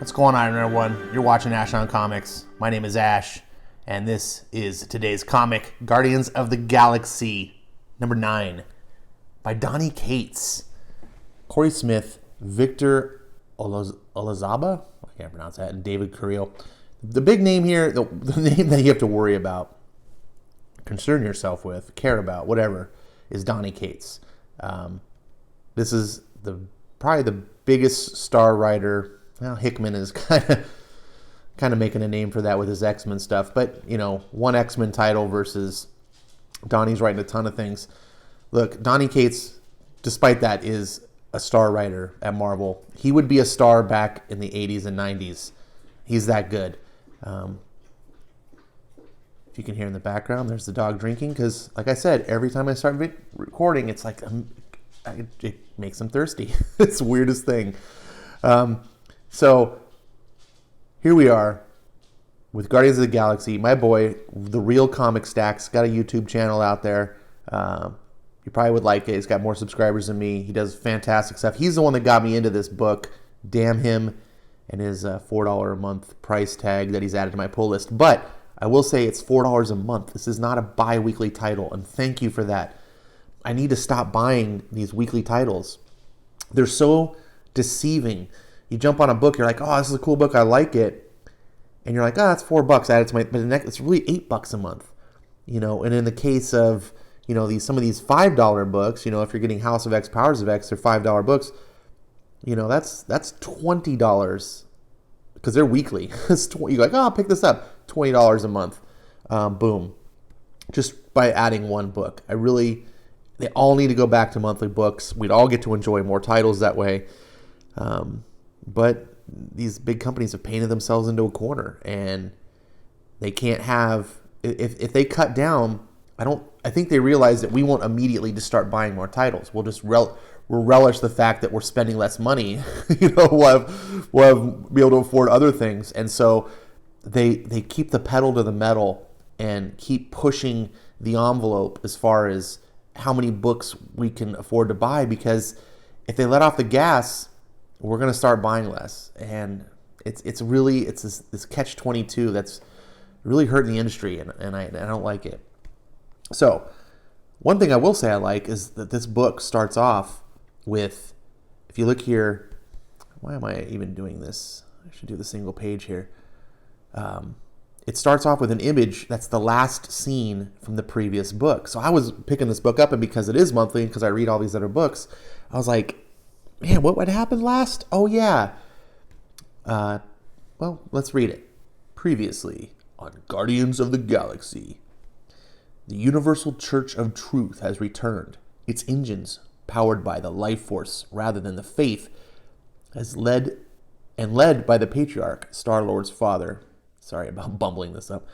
What's going on, everyone? You're watching Ash on Comics. My name is Ash, and this is today's comic, Guardians of the Galaxy, number 9, by Donny Cates. Corey Smith, Victor Olazaba, I can't pronounce that, and David Carrillo. The big name here, the name that you have to worry about, concern yourself with, care about, whatever, is Donny Cates. This is probably the biggest star writer. Well, Hickman is kind of making a name for that with his X-Men stuff. But, you know, one X-Men title versus Donnie's writing a ton of things. Look, Donny Cates, despite that, is a star writer at Marvel. He would be a star back in the 80s and 90s. He's that good. If you can hear in the background, there's the dog drinking. Because, like I said, every time I start recording, it's like it makes him thirsty. It's the weirdest thing. So here we are with Guardians of the Galaxy. My boy, the Real Comic Stacks, got a YouTube channel out there. You probably would like it. He's got more subscribers than me. He does fantastic stuff. He's the one that got me into this book. Damn him and his $4 a month price tag that he's added to my pull list. But I will say it's $4 a month. This is not a bi-weekly title, and thank you for that. I need to stop buying these weekly titles. They're so deceiving. You jump on a book, you're like, oh, this is a cool book, I like it. And you're like, oh, that's $4, add it to my, but it's really $8 a month. You know, and in the case of, you know, some of these $5 books, you know, if you're getting House of X, Powers of X, they're $5 books, you know, that's $20 because they're weekly. You're like, oh, I'll pick this up, $20 a month. Boom. Just by adding one book. They all need to go back to monthly books. We'd all get to enjoy more titles that way. But these big companies have painted themselves into a corner, and they can't have, if they cut down, I think they realize that we won't immediately just start buying more titles. We'll just we'll relish the fact that we're spending less money. You know, we'll be able to afford other things. And so they keep the pedal to the metal and keep pushing the envelope as far as how many books we can afford to buy, because if they let off the gas, we're going to start buying less. And it's this catch-22 that's really hurting the industry, and I don't like it. So one thing I will say I like is that this book starts off with, if you look here, why am I even doing this? I should do the single page here. It starts off with an image that's the last scene from the previous book. So I was picking this book up, and because it is monthly and because I read all these other books, I was like, man, what happened last? Oh, yeah. Well, let's read it. Previously on Guardians of the Galaxy. The Universal Church of Truth has returned. Its engines, powered by the life force rather than the faith, led by the Patriarch, Star-Lord's father. Sorry about bumbling this up.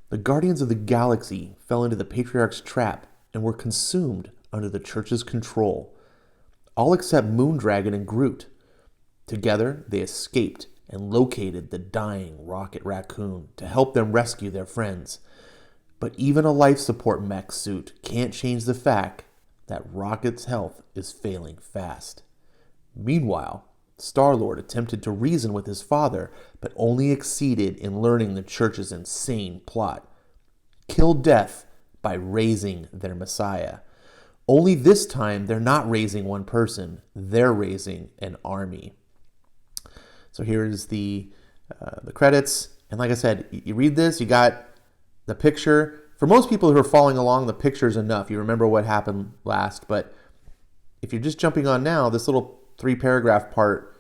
The Guardians of the Galaxy fell into the Patriarch's trap and were consumed under the Church's control. All except Moondragon and Groot. Together, they escaped and located the dying Rocket Raccoon to help them rescue their friends. But even a life support mech suit can't change the fact that Rocket's health is failing fast. Meanwhile, Star-Lord attempted to reason with his father, but only exceeded in learning the Church's insane plot. Kill Death by raising their Messiah. Only this time, they're not raising one person. They're raising an army. So here's the credits. And like I said, you read this, you got the picture. For most people who are following along, the picture's enough. You remember what happened last. But if you're just jumping on now, this little 3-paragraph part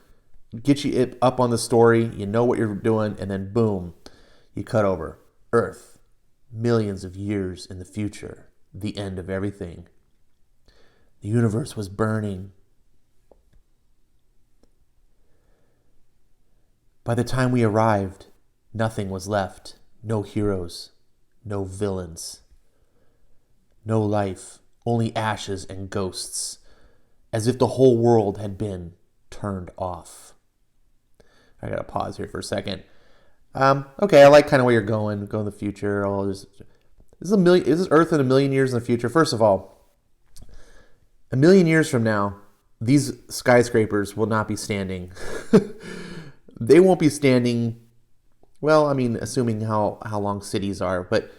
gets you up on the story. You know what you're doing. And then boom, you cut over. Earth, millions of years in the future. The end of everything. The universe was burning. By the time we arrived, nothing was left. No heroes, no villains, no life, only ashes and ghosts, as if the whole world had been turned off. I gotta pause here for a second. Okay, I like kind of where you're going. Go in the future. Is this Earth in a million years in the future? First of all, a million years from now, these skyscrapers will not be standing. they won't be standing, well, I mean, assuming how long cities are, but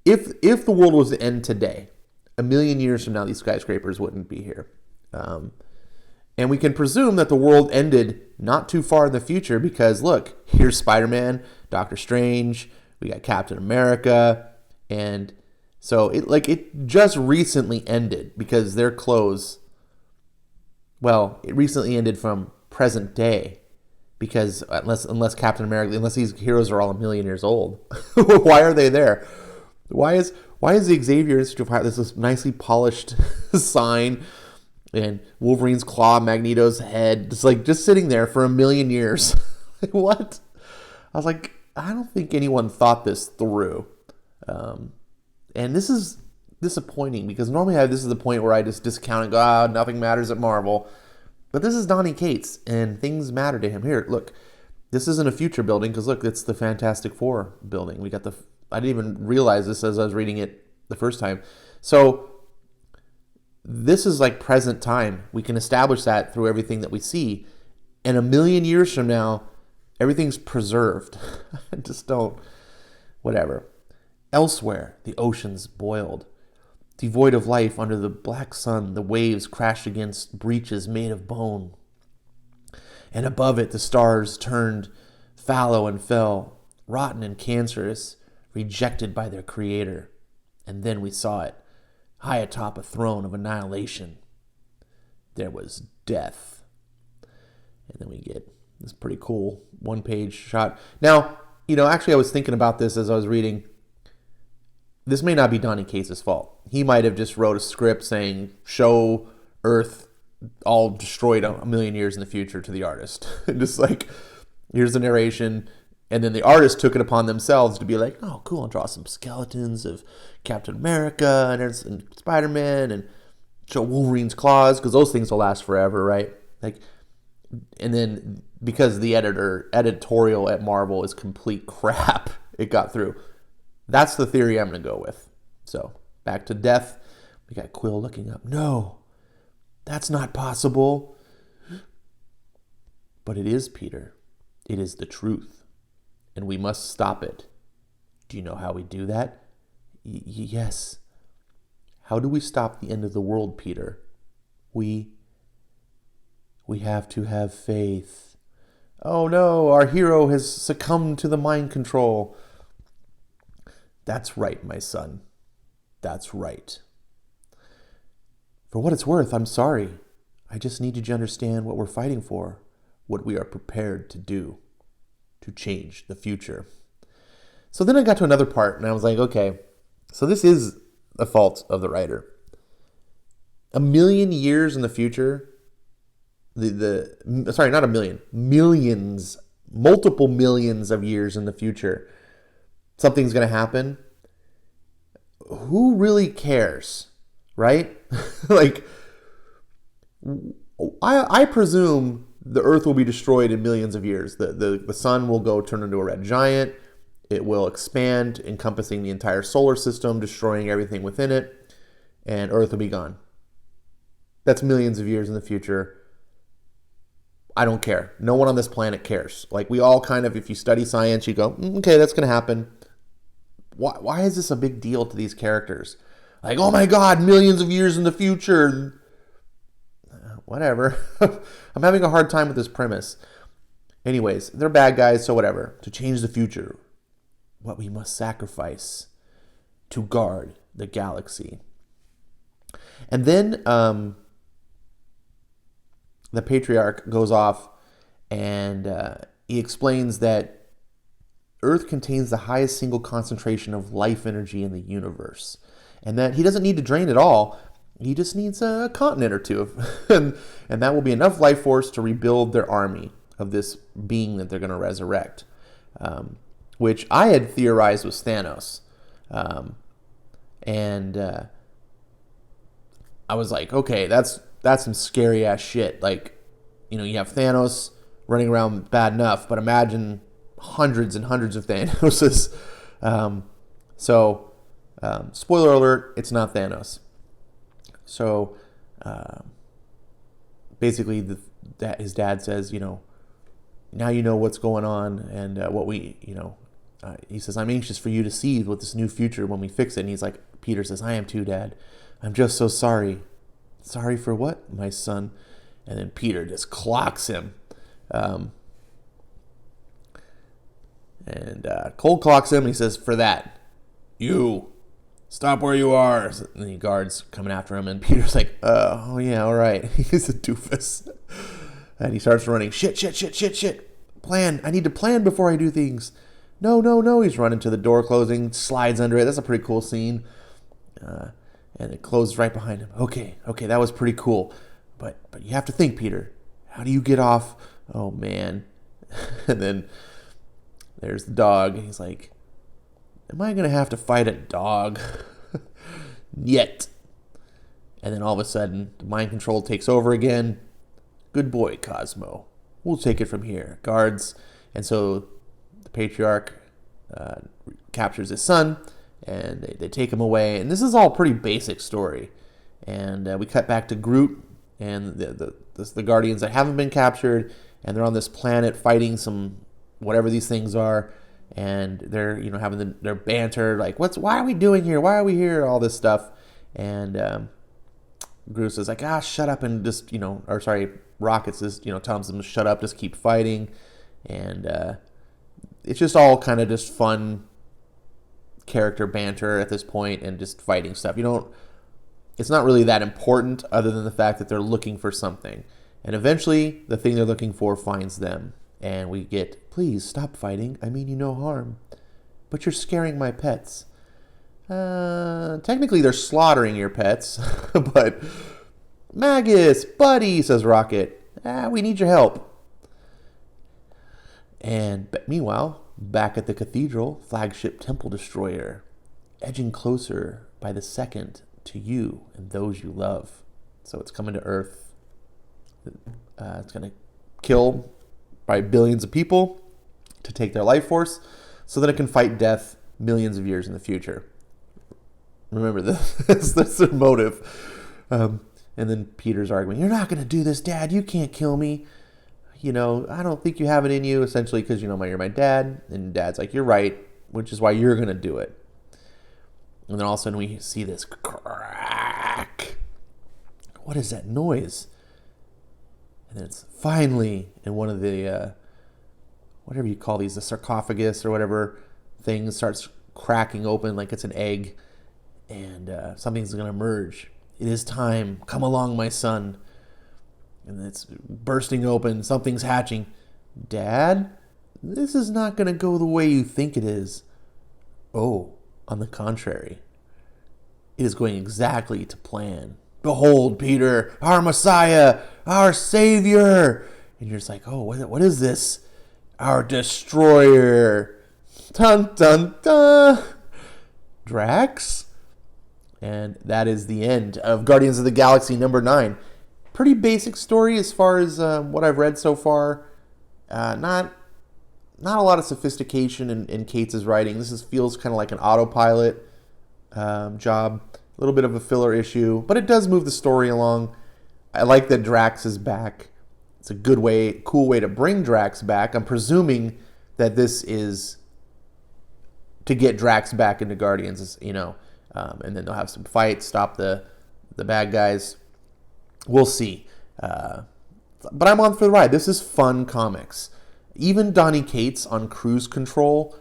if the world was to end today, a million years from now, these skyscrapers wouldn't be here. And we can presume that the world ended not too far in the future because, look, here's Spider-Man, Doctor Strange, we got Captain America, and so it just recently ended because their clothes, well, it recently ended from present day because unless Captain America, unless these heroes are all a million years old, why are they there? Why is the Xavier Institute of Fire this nicely polished sign and Wolverine's claw, Magneto's head, just sitting there for a million years? Like, what? I was like, I don't think anyone thought this through. And this is disappointing because normally this is the point where I just discount and go, nothing matters at Marvel. But this is Donny Cates, and things matter to him. Here, look, this isn't a future building because, look, it's the Fantastic Four building. I didn't even realize this as I was reading it the first time. So this is like present time. We can establish that through everything that we see. And a million years from now, everything's preserved. I just don't, whatever. Elsewhere, the oceans boiled. Devoid of life under the black sun, the waves crashed against breaches made of bone. And above it, the stars turned fallow and fell, rotten and cancerous, rejected by their creator. And then we saw it, high atop a throne of annihilation. There was death. And then we get this pretty cool one-page shot. Now, actually I was thinking about this as I was reading. This may not be Donny Cates' fault. He might have just wrote a script saying, show Earth all destroyed a million years in the future to the artist. And just here's the narration. And then the artist took it upon themselves to be like, oh, cool, I'll draw some skeletons of Captain America and Spider-Man and show Wolverine's claws because those things will last forever, right? And then because the editorial at Marvel is complete crap, it got through. That's the theory I'm going to go with. So back to death. We got Quill looking up. No, that's not possible. But it is, Peter. It is the truth. And we must stop it. Do you know how we do that? Yes. How do we stop the end of the world, Peter? We have to have faith. Oh no, our hero has succumbed to the mind control. That's right, my son. That's right. For what it's worth, I'm sorry. I just need you to understand what we're fighting for, what we are prepared to do to change the future. So then I got to another part and I was like, okay, so this is a fault of the writer. A million years in the future, sorry, not a million, millions, multiple millions of years in the future, something's going to happen. Who really cares, right? I presume the Earth will be destroyed in millions of years. The sun will turn into a red giant. It will expand, encompassing the entire solar system, destroying everything within it, and Earth will be gone. That's millions of years in the future. I don't care. No one on this planet cares. We all kind of, if you study science, you go, okay, that's going to happen. Why is this a big deal to these characters? Oh my God, millions of years in the future. Whatever. I'm having a hard time with this premise. Anyways, they're bad guys, so whatever. To change the future, what we must sacrifice to guard the galaxy. And then the patriarch goes off and he explains that Earth contains the highest single concentration of life energy in the universe. And that he doesn't need to drain it all. He just needs a continent or two. and that will be enough life force to rebuild their army of this being that they're going to resurrect. Which I had theorized was Thanos. I was like, okay, that's some scary ass shit. You have Thanos running around bad enough, but imagine hundreds and hundreds of Thanoses. Spoiler alert, it's not Thanos. So basically his dad says, now you know what's going on and what we, he says, I'm anxious for you to see what this new future when we fix it. And he's like, Peter says, I am too, Dad. I'm just so sorry. Sorry for what, my son? And then Peter just clocks him. And Cole clocks him and he says, for that, you stop where you are. And the guard's coming after him and Peter's like, oh yeah, all right. He's a doofus. And he starts running. Shit. Plan. I need to plan before I do things. No. He's running to the door closing, slides under it. That's a pretty cool scene. And it closes right behind him. Okay, that was pretty cool. But you have to think, Peter. How do you get off? Oh, man. And then there's the dog. And he's like, am I going to have to fight a dog? Yet. And then all of a sudden, the mind control takes over again. Good boy, Cosmo. We'll take it from here. Guards. And so the patriarch captures his son, and they take him away. And this is all pretty basic story. And we cut back to Groot and the Guardians that haven't been captured, and they're on this planet fighting some whatever these things are, and they're having their banter like, why are we doing here? Why are we here? All this stuff, and Groot is like, shut up and just Rocket says, tells them to shut up, just keep fighting, and it's just all kind of just fun character banter at this point and just fighting stuff. It's not really that important other than the fact that they're looking for something. And eventually, the thing they're looking for finds them. And we get, please stop fighting. I mean you no harm. But you're scaring my pets. Technically, they're slaughtering your pets. But, Magus, buddy, says Rocket. We need your help. And meanwhile, back at the cathedral, flagship temple destroyer, edging closer by the second to you and those you love. So it's coming to Earth. It's going to kill by billions of people to take their life force so that it can fight death millions of years in the future. Remember, that's their motive. And then Peter's arguing, you're not going to do this, Dad. You can't kill me. I don't think you have it in you, essentially, because, you're my dad. And Dad's like, you're right, which is why you're going to do it. And then all of a sudden we see this crack. What is that noise? And then it's finally in one of the, whatever you call these, the sarcophagus or whatever thing starts cracking open like it's an egg. And something's going to emerge. It is time. Come along, my son. And it's bursting open. Something's hatching. Dad, this is not going to go the way you think it is. Oh, on the contrary, it is going exactly to plan. Behold, Peter, our Messiah, our Savior. And you're just like, oh, what is this? Our destroyer. Dun, dun, dun. Drax? And that is the end of Guardians of the Galaxy number 9. Pretty basic story as far as what I've read so far. Not a lot of sophistication in Cates' writing. This feels kind of like an autopilot job. A little bit of a filler issue, but it does move the story along. I like that Drax is back. It's a cool way to bring Drax back. I'm presuming that this is to get Drax back into Guardians, and then they'll have some fights, stop the bad guys. We'll see. But I'm on for the ride. This is fun comics. Even Donny Cates on Cruise Control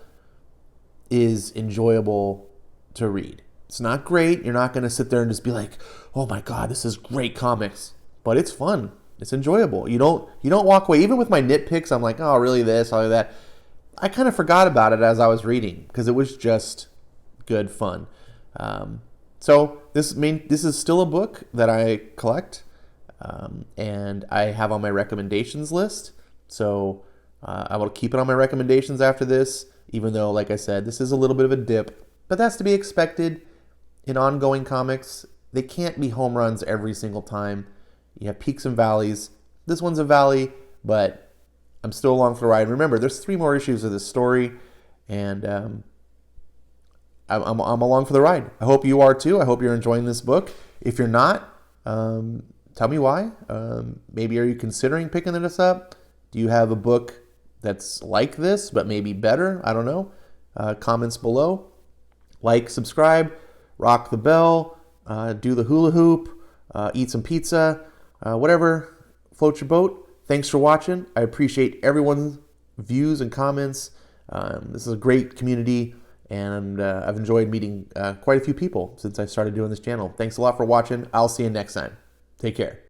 is enjoyable to read. It's not great. You're not going to sit there and just be like, oh my God, this is great comics. But it's fun. It's enjoyable. You don't walk away. Even with my nitpicks, I'm like, oh, really this, all of that. I kind of forgot about it as I was reading because it was just good fun. So this is still a book that I collect, and I have on my recommendations list. So I will keep it on my recommendations after this, even though, like I said, this is a little bit of a dip. But that's to be expected in ongoing comics. They can't be home runs every single time. You have peaks and valleys. This one's a valley, but I'm still along for the ride. Remember, there's 3 more issues of this story, and I'm along for the ride. I hope you are too. I hope you're enjoying this book. If you're not, tell me why. Maybe are you considering picking this up? Do you have a book that's like this, but maybe better? I don't know. Comments below. Like, subscribe, rock the bell, do the hula hoop, eat some pizza, whatever floats your boat. Thanks for watching. I appreciate everyone's views and comments. This is a great community, and I've enjoyed meeting quite a few people since I started doing this channel. Thanks a lot for watching. I'll see you next time. Take care.